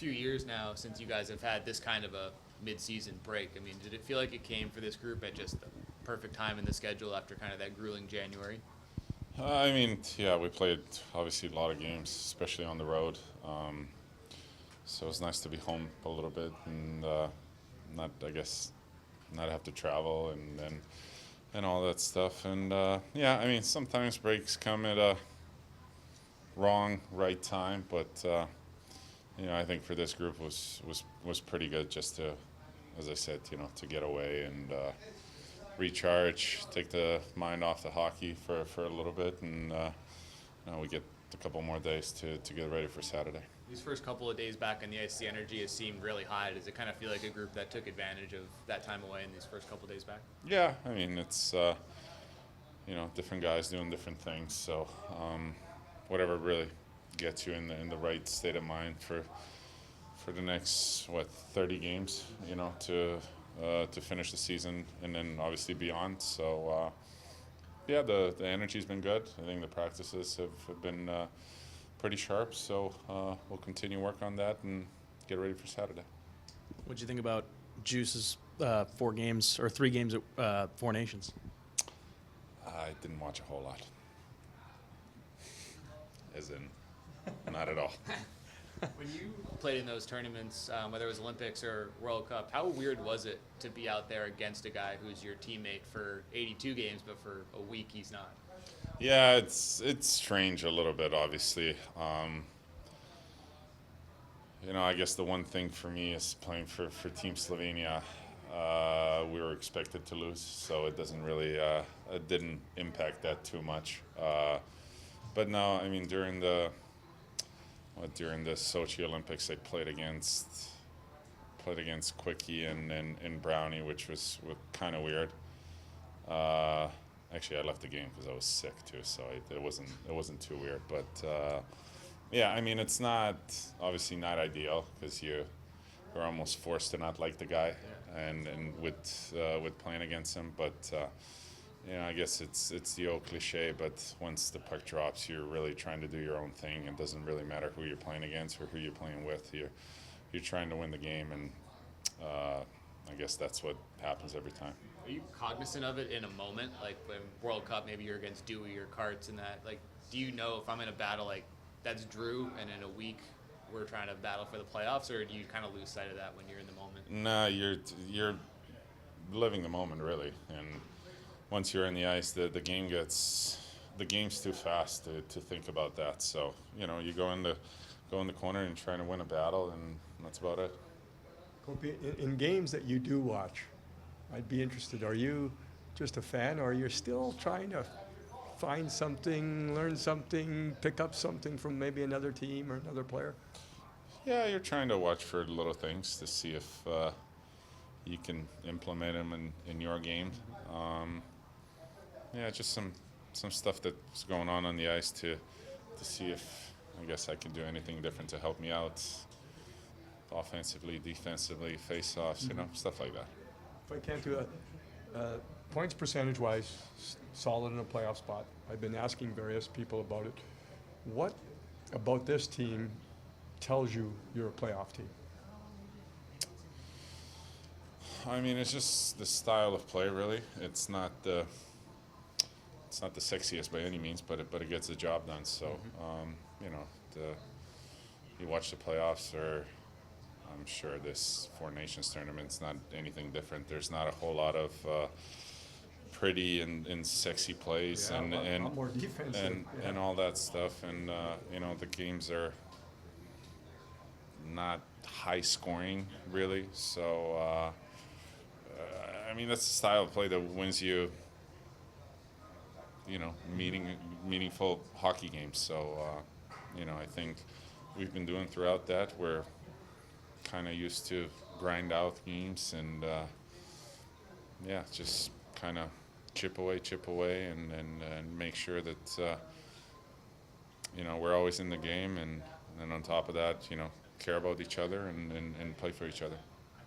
few years now since you guys have had this kind of a mid-season break. I mean, did it feel like it came for this group at just the perfect time in the schedule after kind of that grueling January? I mean, yeah, we played obviously a lot of games, especially on the road. So it's nice to be home a little bit and not, I guess, not have to travel and all that stuff. And yeah, I mean, sometimes breaks come at a right time, but I think for this group was pretty good just to, as I said, to get away and recharge, take the mind off the hockey for a little bit, and we get a couple more days to get ready for Saturday. These first couple of days back on the ice, the energy has seemed really high. Does it kind of feel like a group that took advantage of that time away in these first couple of days back? Yeah, I mean, it's different guys doing different things, so whatever really gets you in the right state of mind for the next 30 games, to finish the season and then obviously beyond. So yeah, the energy's been good. I think the practices have been pretty sharp. So we'll continue work on that and get ready for Saturday. What do you think about Juice's 4 games or 3 games at 4 Nations? I didn't watch a whole lot. As in, not at all. When you played in those tournaments, whether it was Olympics or World Cup, how weird was it to be out there against a guy who's your teammate for 82 games, but for a week he's not? Yeah, it's strange a little bit, obviously. I guess the one thing for me is playing for Team Slovenia. We were expected to lose, so it doesn't really, it didn't impact that too much. But no, I mean, during the Sochi Olympics, I played against Quickie and Brownie, which was kind of weird. Actually, I left the game because I was sick too, so it wasn't too weird. But yeah, I mean, it's not obviously not ideal because you're almost forced to not like the guy, and with playing against him. But I guess it's the old cliche, but once the puck drops, you're really trying to do your own thing. It doesn't really matter who you're playing against or who you're playing with. You're trying to win the game, and I guess that's what happens every time. Are you cognizant of it in a moment, like when World Cup, maybe you're against Dewey or Karts and that? Like, do you know if I'm in a battle like that's Drew, and in a week we're trying to battle for the playoffs, or do you kind of lose sight of that when you're in the moment? No, you're living the moment really, and once you're in the ice, the game's too fast to think about that. So you go in the corner and trying to win a battle, and that's about it. Kopi, in games that you do watch, I'd be interested. Are you just a fan, or are you still trying to find something, learn something, pick up something from maybe another team or another player? Yeah, you're trying to watch for little things to see if you can implement them in your game. Yeah, just some stuff that's going on the ice to see if I guess I can do anything different to help me out offensively, defensively, face-offs, stuff like that. If I can't do that, points percentage-wise, solid in a playoff spot. I've been asking various people about it. What about this team tells you you're a playoff team? I mean, it's just the style of play, really. It's not the sexiest by any means, but it gets the job done. So, you watch the playoffs, or I'm sure this Four Nations tournament's not anything different. There's not a whole lot of pretty and sexy plays, Yeah, and a lot more defensive, and all that stuff. And the games are not high scoring, really. So. I mean, that's the style of play that wins you, meaningful hockey games. So, I think we've been doing throughout that. We're kind of used to grind out games and, just kind of chip away and make sure that, we're always in the game. And on top of that, care about each other and play for each other.